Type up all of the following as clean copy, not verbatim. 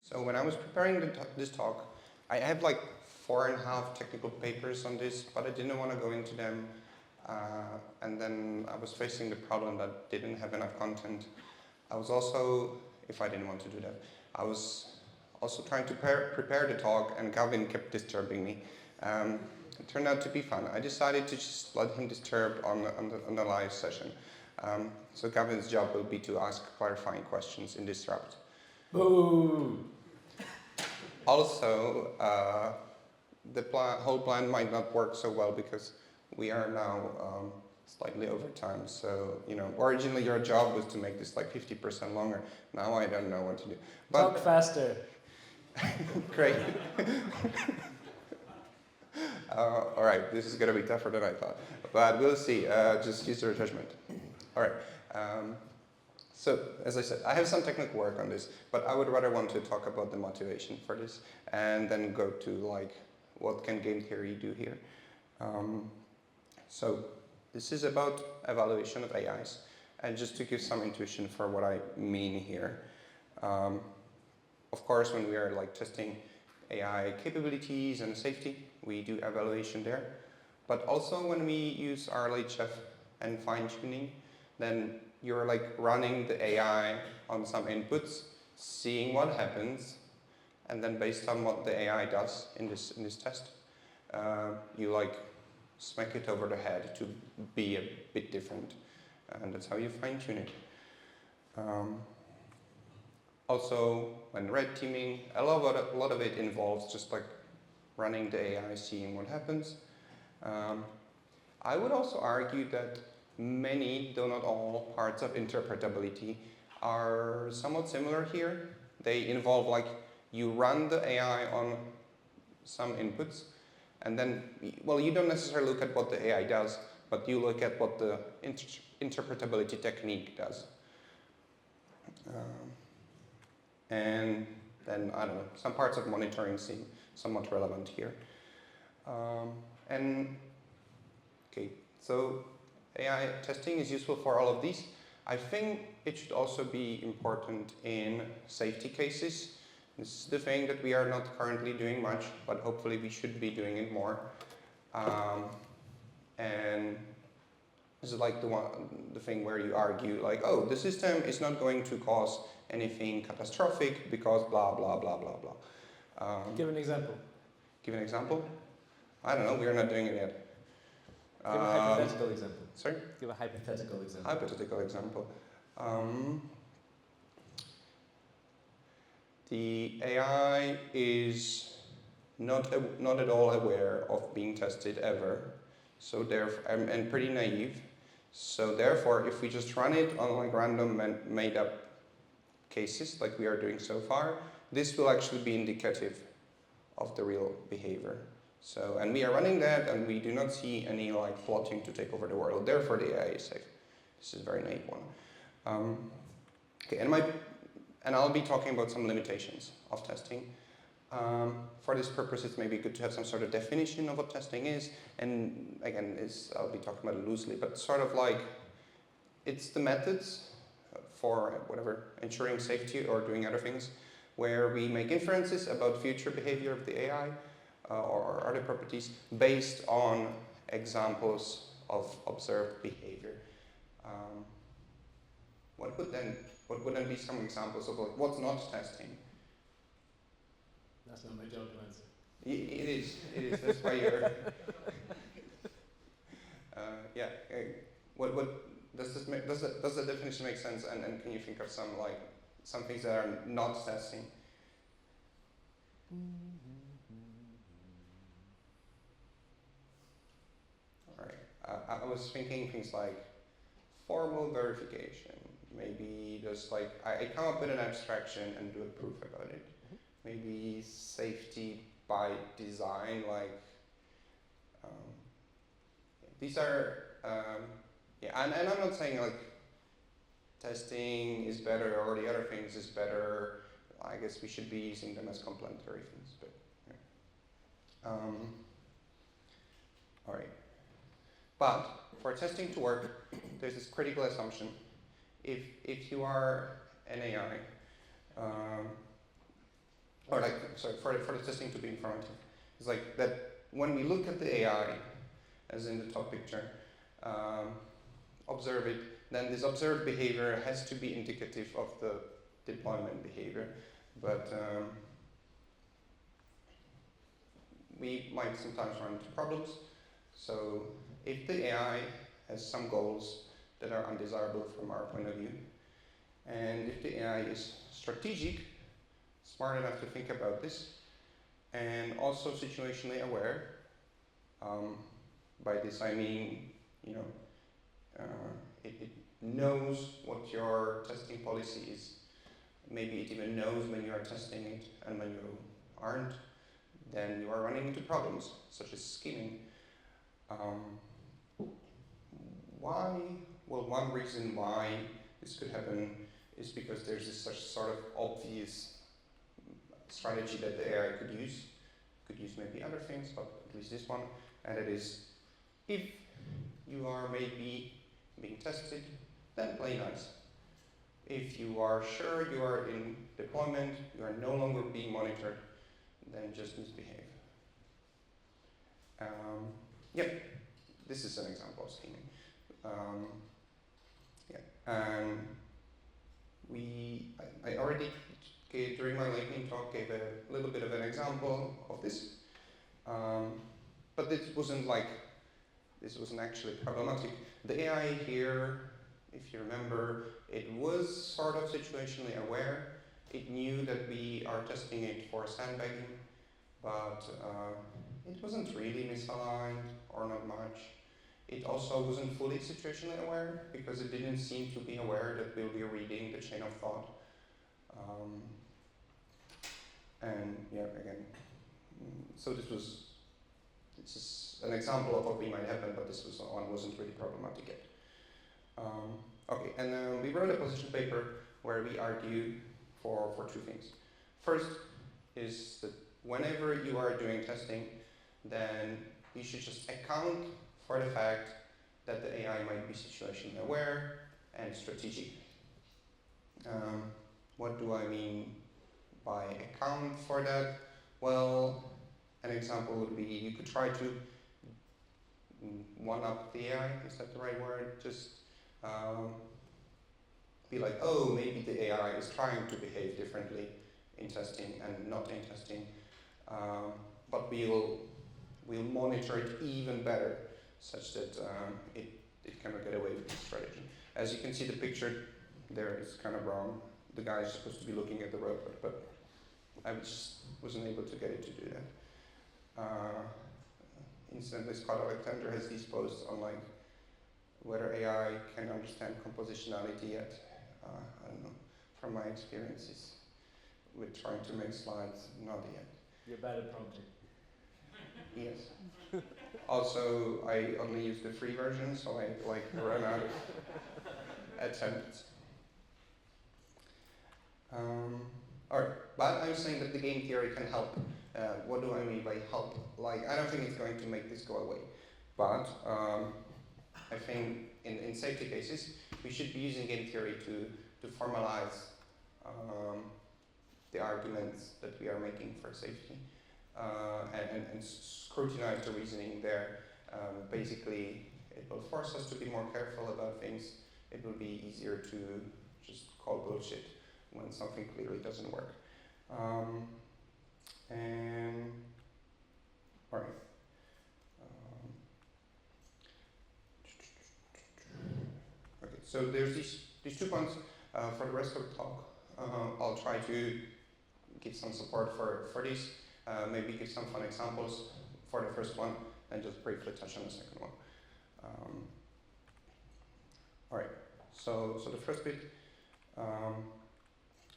So when I was preparing this talk, I have like 4.5 technical papers on this, but I didn't want to go into them. And then I was facing the problem that didn't have enough content. I was also, if I didn't want to do that, I was also trying to prepare the talk, and Gavin kept disturbing me. It turned out to be fun. I decided to just let him disturb on the live session. So Gavin's job will be to ask clarifying questions in this route. Boo! Also, the whole plan might not work so well because we are now slightly over time. So, originally your job was to make this like 50% longer. Now I don't know what to do. But talk faster. Great. All right, this is going to be tougher than I thought. But we'll see. Just use your judgment. All right. So, as I said, I have some technical work on this, but I would rather want to talk about the motivation for this and then go to like, what can game theory do here? So, this is about evaluation of AIs, and just to give some intuition for what I mean here. Of course, when we are like testing AI capabilities and safety, we do evaluation there. But also when we use RLHF and fine-tuning, then you're like running the AI on some inputs, seeing what happens, and then based on what the AI does in this test, you like smack it over the head to be a bit different, and that's how you fine-tune it. Also, when red teaming, a lot of it involves just like running the AI, seeing what happens. I would also argue that many, though not all, parts of interpretability are somewhat similar here. They involve like you run the AI on some inputs, and then, well, you don't necessarily look at what the AI does, but you look at what the interpretability technique does. And then, I don't know, some parts of monitoring seem somewhat relevant here. Okay, so AI testing is useful for all of these. I think it should also be important in safety cases. This is the thing that we are not currently doing much, but hopefully we should be doing it more. And this is like the thing where you argue like, oh, the system is not going to cause anything catastrophic because blah, blah, blah, blah, blah. Give an example. Give an example? I don't know, we are not doing it yet. Give a hypothetical example. Sorry? Give a hypothetical example. Hypothetical example. The AI is not at all aware of being tested ever, so and pretty naive. So therefore, if we just run it on like random made-up cases, like we are doing so far, this will actually be indicative of the real behavior. So, and we are running that, and we do not see any like plotting to take over the world. Therefore, the AI is safe. This is a very naive one. Okay, and I'll be talking about some limitations of testing. For this purpose, it's maybe good to have some sort of definition of what testing is. And again, I'll be talking about it loosely, but sort of like it's the methods for whatever, ensuring safety or doing other things, where we make inferences about future behavior of the AI or other properties based on examples of observed behavior. What would then be some examples of what's not testing? That's not my job to answer. It is. That's why you're. Yeah. What does the definition make sense? And can you think of some things that are not testing? All right. I was thinking things like formal verification. Maybe just like I come up with an abstraction and do a proof about it. Maybe safety by design, like these are, and I'm not saying like testing is better or the other things is better. I guess we should be using them as complementary things, but yeah. All right. But for testing to work, there's this critical assumption. If you are an AI, or like, sorry, for the testing to be informative. It's like that when we look at the AI, as in the top picture, observe it, then this observed behavior has to be indicative of the deployment behavior. But we might sometimes run into problems. So if the AI has some goals that are undesirable from our point of view, and if the AI is strategic, smart enough to think about this, and also situationally aware, by this I mean, you know, it knows what your testing policy is. Maybe it even knows when you are testing it and when you aren't. Then you are running into problems such as skimming. Why? Well, one reason why this could happen is because there's this such sort of obvious strategy that the AI could use. Could use maybe other things, but at least this one, and it is if you are maybe being tested, then play nice. If you are sure you are in deployment, you are no longer being monitored, then just misbehave. Yep, this is an example of scheming. And I already gave, during my lightning talk, gave a little bit of an example of this. But this wasn't actually problematic. The AI here, if you remember, it was sort of situationally aware. It knew that we are testing it for sandbagging, but it wasn't really misaligned or not much. It also wasn't fully situationally aware because it didn't seem to be aware that we'll be reading the chain of thought. And yeah, again, so this is an example of what we might happen, but this one wasn't really problematic yet. Okay, and we wrote a position paper where we argue for two things. First is that whenever you are doing testing, then you should just account for the fact that the AI might be situationally aware and strategic. What do I mean by account for that? Well, an example would be you could try to one-up the AI, is that the right word? Just be like, oh, maybe the AI is trying to behave differently in testing and not in testing, but we'll monitor it even better such that it cannot get away with this strategy. As you can see, the picture there is kind of wrong. The guy is supposed to be looking at the road, but I just wasn't able to get it to do that. Incidentally, Scott Alexander has these posts on like whether AI can understand compositionality yet. I don't know. From my experiences with trying to make slides, not yet. You're bad at prompting. Yes. Also, I only use the free version, so I run out of attempts. Alright, but I'm saying that the game theory can help. What do I mean by help? Like, I don't think it's going to make this go away, but I think in safety cases, we should be using game theory to formalize the arguments that we are making for safety and scrutinize the reasoning there. Basically, it will force us to be more careful about things. It will be easier to just call bullshit when something clearly doesn't work. And all right. Okay, so there's these 2 points. For the rest of the talk, I'll try to give some support for this, maybe give some fun examples for the first one, and just briefly touch on the second one. All right, so the first bit,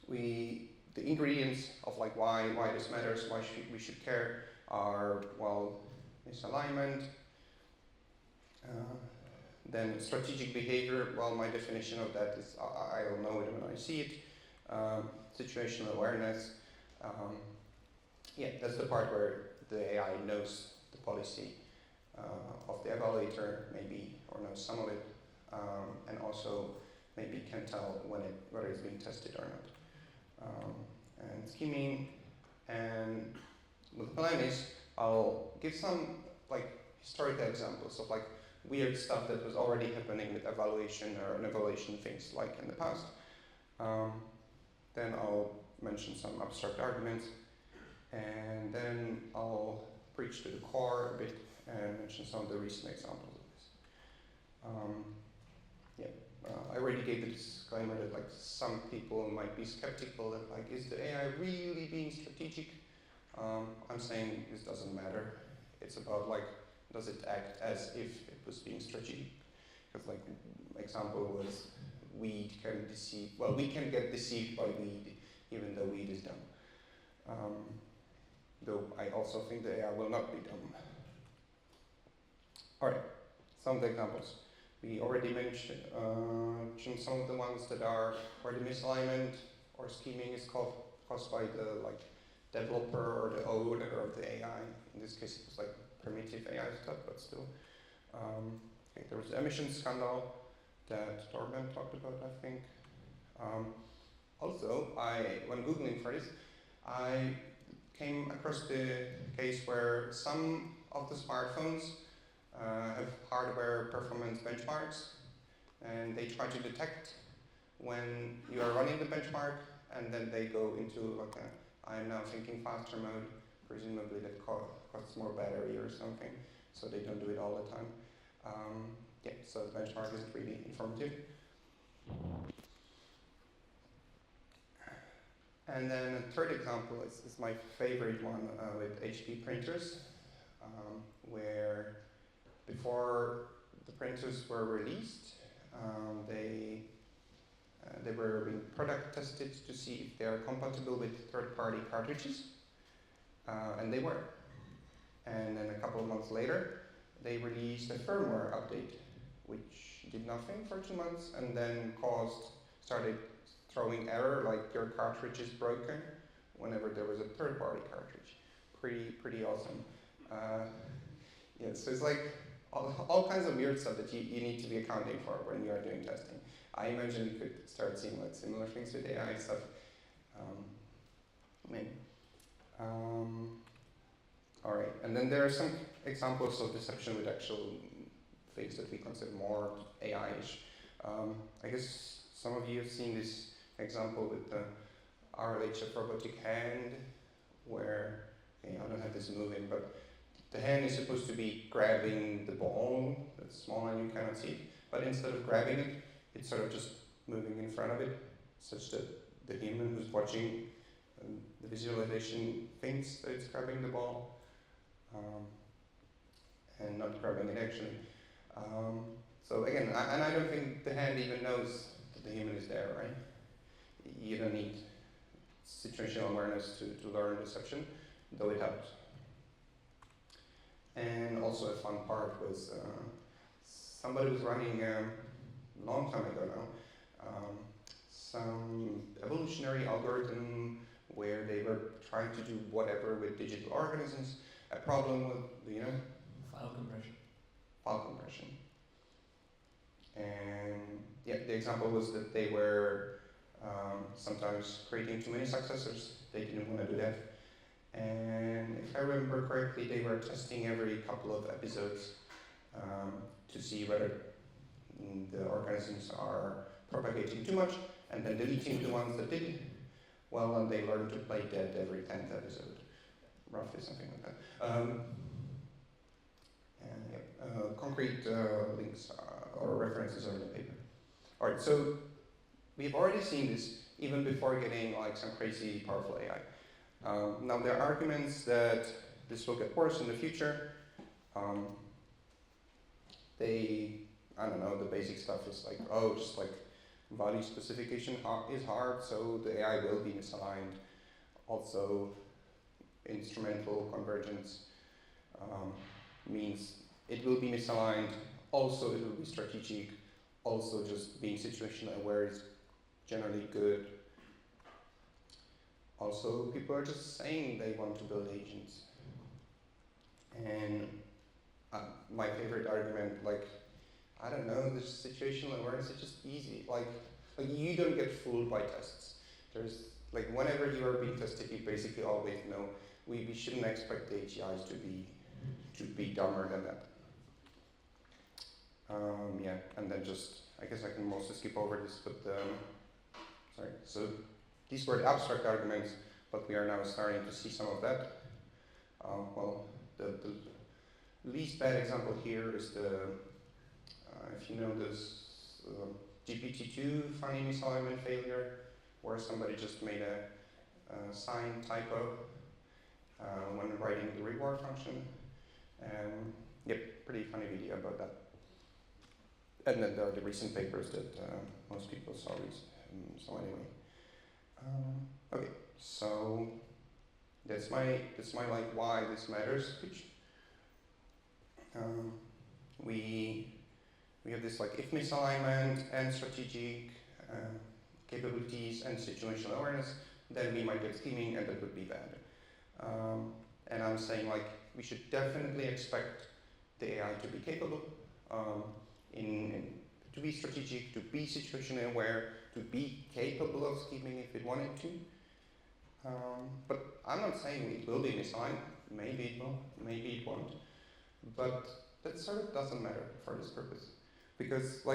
the ingredients of like why this matters, why we should care are, well, misalignment, then strategic behavior. Well, my definition of that is I'll know it when I see it. Situational awareness. Yeah, that's the part where the AI knows the policy of the evaluator, maybe, or knows some of it, and also maybe can tell whether it's being tested or not. And scheming And what the plan is, I'll give some like historical examples of like weird stuff that was already happening with evaluation or evaluation things like in the past. Then I'll mention some abstract arguments, and then I'll preach to the core a bit and mention some of the recent examples of this. I already gave the disclaimer that like some people might be skeptical that like, is the AI really being strategic? I'm saying this doesn't matter. It's about like, does it act as if it was being strategic? Because like, example was weed can deceive, well, we can get deceived by weed even though weed is dumb. Though I also think the AI will not be dumb. Alright, some of the examples. We already mentioned some of the ones that are where the misalignment or scheming is caused by the like developer or the owner of the AI. In this case, it was like primitive AI stuff, but still. Okay, there was the emissions scandal that Torben talked about, I think. Also, when Googling for this, I came across the case where some of the smartphones have hardware performance benchmarks, and they try to detect when you are running the benchmark, and then they go into like I am now thinking faster mode, presumably that costs more battery or something, so they don't do it all the time. So the benchmark isn't really informative. And then a third example is my favorite one with HP printers, where before the printers were released, they were being product tested to see if they are compatible with third-party cartridges, and they were. And then a couple of months later, they released a firmware update, which did nothing for 2 months, and then started throwing error like your cartridge is broken whenever there was a third-party cartridge. Pretty awesome. So it's like all kinds of weird stuff that you need to be accounting for when you are doing testing. I imagine you could start seeing like similar things with AI stuff. All right, and then there are some examples of deception with actual things that we consider more AI-ish. I guess some of you have seen this example with the RLHF robotic hand, where, I don't have this moving, but the hand is supposed to be grabbing the ball that's small and you cannot see it, but instead of grabbing it, it's sort of just moving in front of it, such that the human who's watching the visualization thinks that it's grabbing the ball, and not grabbing it actually. So again, I don't think the hand even knows that the human is there, right? You don't need situational awareness to learn deception, though it helps. And also a fun part was somebody was running a long time ago now, some evolutionary algorithm where they were trying to do whatever with digital organisms. A problem with, file compression. File compression. And the example was that they were sometimes creating too many successors. They didn't want to do that. And if I remember correctly, they were testing every couple of episodes to see whether the organisms are propagating too much, and then deleting the ones that did. Well, and they learned to play dead every 10th episode, roughly something like that. Concrete links or references are in the paper. All right, so we've already seen this even before getting like some crazy powerful AI. Now there are arguments that this will get worse in the future. The basic stuff is like, just like body specification is hard, so the AI will be misaligned. Also, instrumental convergence means it will be misaligned, also it will be strategic, also just being situational aware is generally good. Also, people are just saying they want to build agents. And my favorite argument, I don't know, the situational awareness is just easy. Like you don't get fooled by tests. There's like whenever you are being tested, you basically always know we shouldn't expect the HAAISS to be dumber than that. Yeah, and then just I guess I can mostly skip over this, but sorry. So these were the abstract arguments, but we are now starting to see some of that. Well, the least bad example here is the if you know this GPT-2 funny misalignment failure, where somebody just made a sign typo when writing the reward function. Yep, pretty funny video about that. And then there are the recent papers that most people saw. So anyway, okay. So that's my like why this matters speech. We have this like if misalignment and strategic capabilities and situational awareness, then we might get scheming and that would be bad. And I'm saying like we should definitely expect the AI to be capable, to be strategic, to be situationally aware, to be capable of scheming if it wanted to. But I'm not saying it will be misaligned. Maybe it will, maybe it won't. But that sort of doesn't matter for this purpose. Because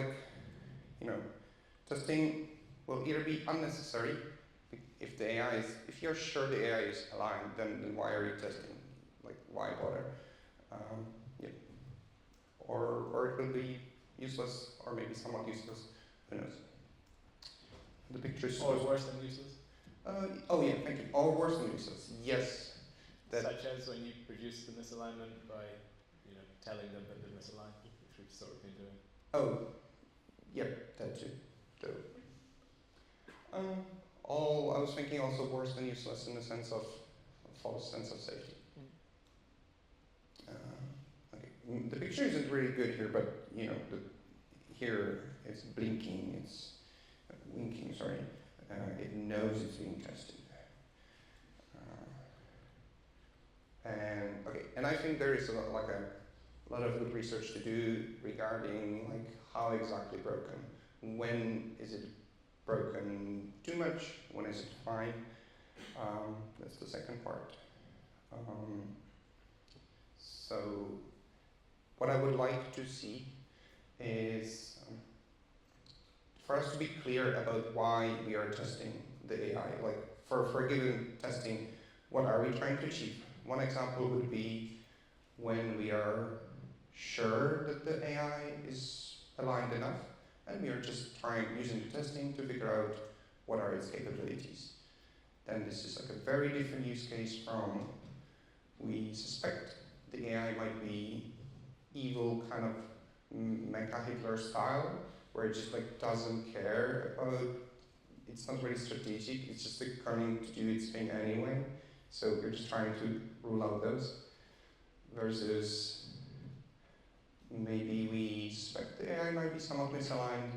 testing will either be unnecessary if you're sure the AI is aligned, then why are you testing? Like why bother? Yeah. Or it will be useless, or maybe somewhat useless. Who knows? The pictures. Or worse than useless. Oh yeah, thank you. Or worse than useless. Yes. Such as when you produce the misalignment by, telling them that they're misaligned, which we've sort of been doing. Oh, yep, that too. I was thinking also worse than useless in the sense of a false sense of safety. Okay. The picture isn't really good here, but here it's blinking, it's winking. Sorry, it knows it's being tested. And I think there is a lot of good research to do regarding how exactly broken. When is it broken too much? When is it fine? That's the second part. So what I would like to see is for us to be clear about why we are testing the AI. Like for a given testing, what are we trying to achieve? One example would be when we are sure that the AI is aligned enough, and we are just using the testing to figure out what are its capabilities. Then this is a very different use case from we suspect the AI might be evil, kind of Mecha Hitler style, where it just doesn't care about. It's not really strategic. It's just coming to do its thing anyway. So we're just trying to rule out those. Versus maybe we suspect the AI might be somewhat misaligned,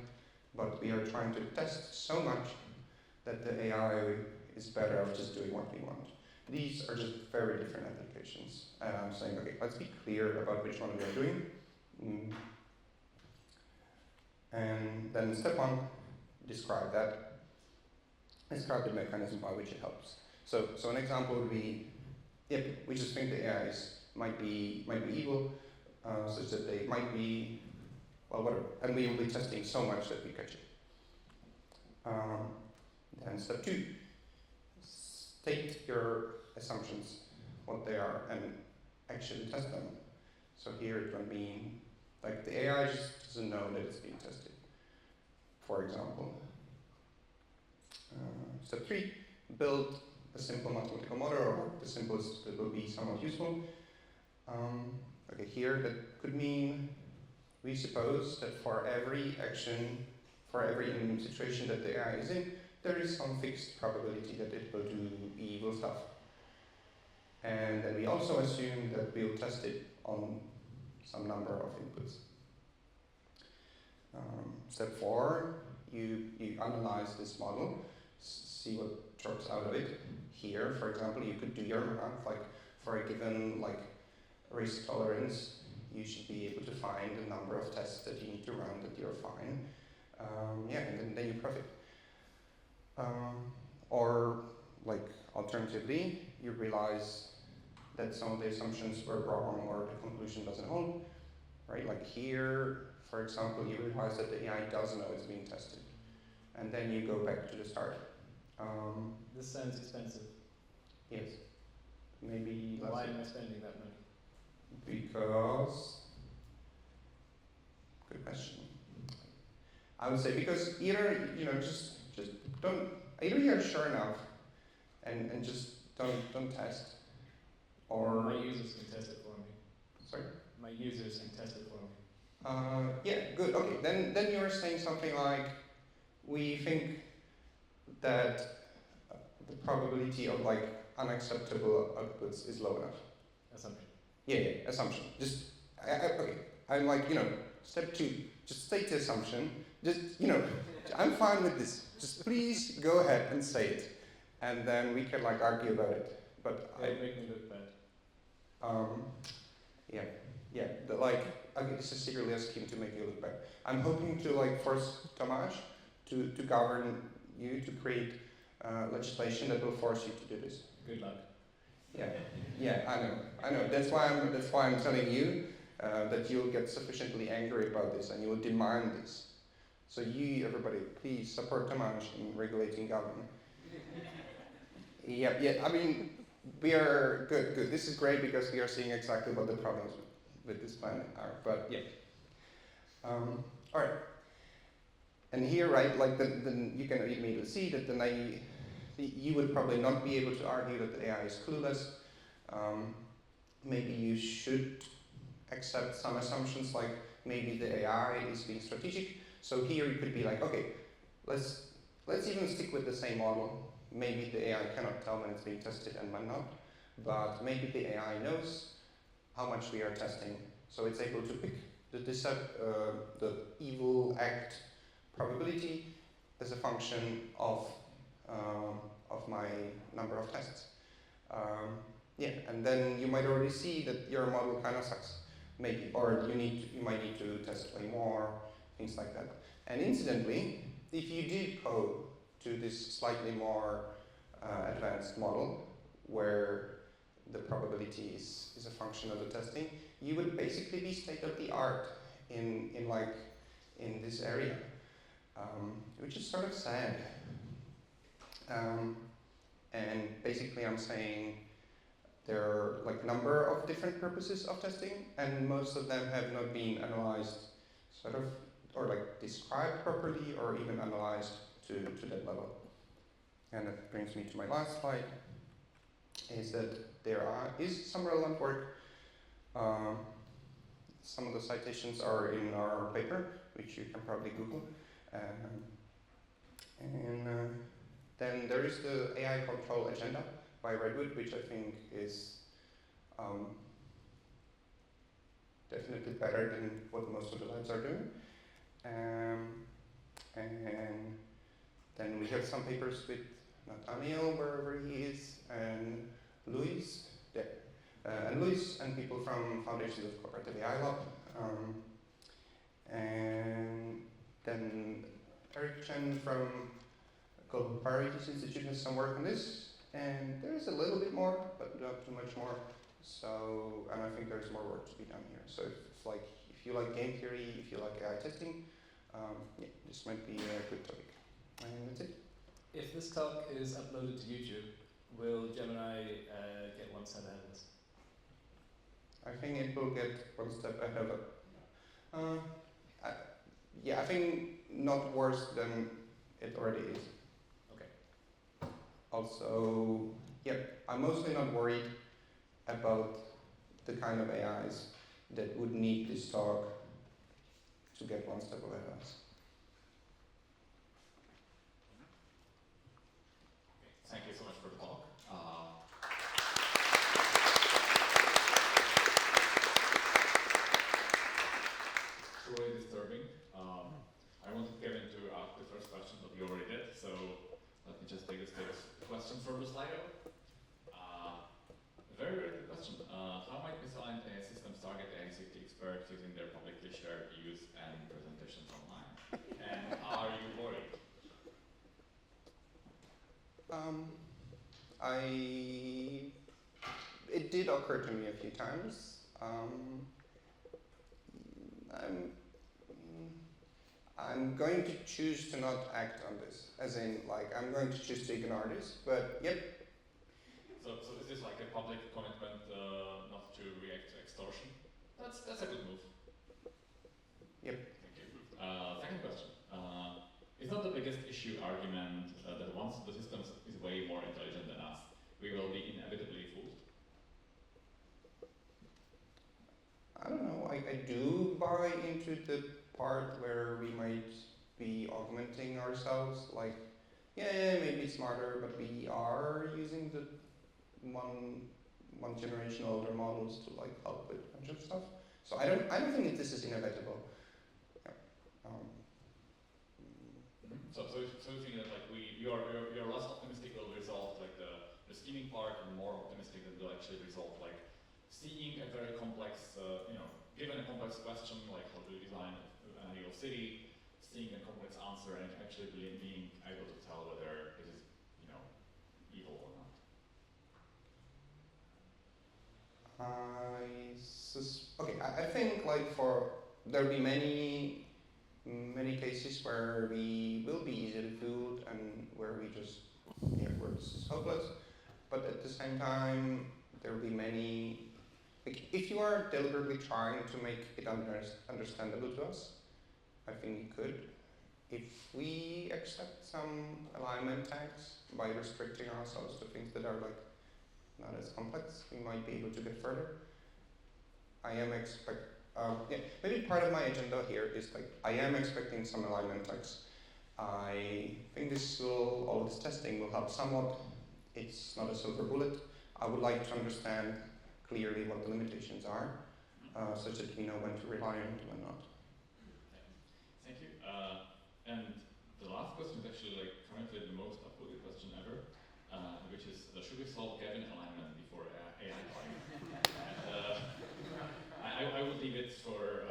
but we are trying to test so much that the AI is better off just doing what we want. These are just very different applications. And I'm saying, okay, let's be clear about which one we are doing. And then step one, describe that. Describe the mechanism by which it helps. So an example would be, we just think the AIs might be evil, such that they might be, well, whatever, and we will be testing so much that we catch it. Then step two, state your assumptions, what they are, and actually test them. So here it will mean, the AI just doesn't know that it's being tested, for example. Step three, build a simple mathematical model, or the simplest that will be somewhat useful. Okay, here that could mean we suppose that for every action, for every situation that the AI is in, there is some fixed probability that it will do evil stuff. And then we also assume that we'll test it on some number of inputs. Step four, you analyze this model, see what drops out of it. Here, for example, you could do your math, for a given risk tolerance, you should be able to find the number of tests that you need to run that you're fine. And then you profit. or like alternatively, you realize that some of the assumptions were wrong or the conclusion doesn't hold, right? Like here, for example, you realize that the AI doesn't know it's being tested, and then you go back to the start. This sounds expensive. Yes, maybe less. Why am I spending that money? Because, good question. I would say because either just don't, either you're sure enough and just don't test, or my users can test it for me. Sorry? My users can test it for me. Yeah, good. Okay, then you're saying something like, we think that the probability of like unacceptable outputs is low enough. Assumption. Yeah, assumption. Just okay. I'm like step 2. Just state the assumption. Just I'm fine with this. Just please go ahead and say it, and then we can like argue about it. But It'll make me look bad. Yeah. Okay, this is secretly a scheme to make you look bad. I'm hoping to like force Tomasz to govern you, to create legislation that will force you to do this. Good luck. Yeah, I know. That's why I'm telling you that you'll get sufficiently angry about this and you will demand this. So you, everybody, please support Tomasz in regulating government. Yeah. I mean, we are good. This is great because we are seeing exactly what the problems with this planet are. But yeah. All right. And here, right, like you can immediately see that you would probably not be able to argue that the AI is clueless. Maybe you should accept some assumptions, like maybe the AI is being strategic. So here you could be like, okay, let's even stick with the same model. Maybe the AI cannot tell when it's being tested and when not, but maybe the AI knows how much we are testing, so it's able to pick the evil act probability as a function of my number of tests. And then you might already see that your model kind of sucks, maybe, or you might need to test way more, things like that. And incidentally, if you did go to this slightly more advanced model where the probability is a function of the testing, you would basically be state of the art in this area, which is sort of sad. And basically, I'm saying there are like a number of different purposes of testing, and most of them have not been analyzed, or like described properly, or even analyzed to that level. And that brings me to my last slide, is that there is some relevant work. Some of the citations are in our paper, which you can probably Google. Then there is the AI control agenda by Redwood, which I think is definitely better than what most of the labs are doing. And then we have some papers with Nathaniel, wherever he is, and Luis, and people from Foundations of Cooperative AI Lab. And then Eric Chen from Global Priorities Institute has some work on this. And there's a little bit more, but not too much more. So, and I think there's more work to be done here. So if you like game theory, if you like AI testing, this might be a good topic. And that's it. If this talk is uploaded to YouTube, will Gemini get one step ahead of us? I think it will get one step ahead of it. I think not worse than it already is. Okay. Also, I'm mostly not worried about the kind of AIs that would need this talk to get one step ahead of us. Thank you so much for the talk. It's really disturbing. I wanted Kevin to ask the first question, but we already did, so let me just take this question from the Slido. Very, very good question. How might misaligned AI systems target AI safety experts using their publicly shared views and presentations online? And are you worried? It did occur to me a few times. I'm going to choose to not act on this, as in, like, I'm going to choose to ignore this, but yep. So is this like a public commitment not to react to extortion? That's a good move. Yep. Thank you. Second question. Is not the biggest issue argument that once the system is way more intelligent than us, we will be inevitably fooled? I don't know, I do buy into the part where we might be augmenting ourselves, like, yeah, maybe smarter, but we are using the one generation older models to like help with a bunch of stuff. So I don't think that this is inevitable. Yeah. So you think that like you're less optimistic will resolve like the scheming part, and more optimistic that will actually resolve like seeing a very complex, given a complex question like how to design an ideal city, seeing a complex answer and actually being able to tell whether it is, evil or not. I think like there'll be many cases where we will be easily fooled and where where this is hopeless. But at the same time, there will be many. Like, if you are deliberately trying to make it understandable to us, I think you could. If we accept some alignment tags by restricting ourselves to things that are like not as complex, we might be able to get further. Maybe part of my agenda here is like I am expecting some alignment tags. I think all this testing will help somewhat. It's not a silver bullet. I would like to understand clearly what the limitations are, such that we know when to rely on them and not. Thank you. And the last question is actually like currently the most upvoted question ever, which is should we solve Gavin alignment before AI alignment? And I would leave it for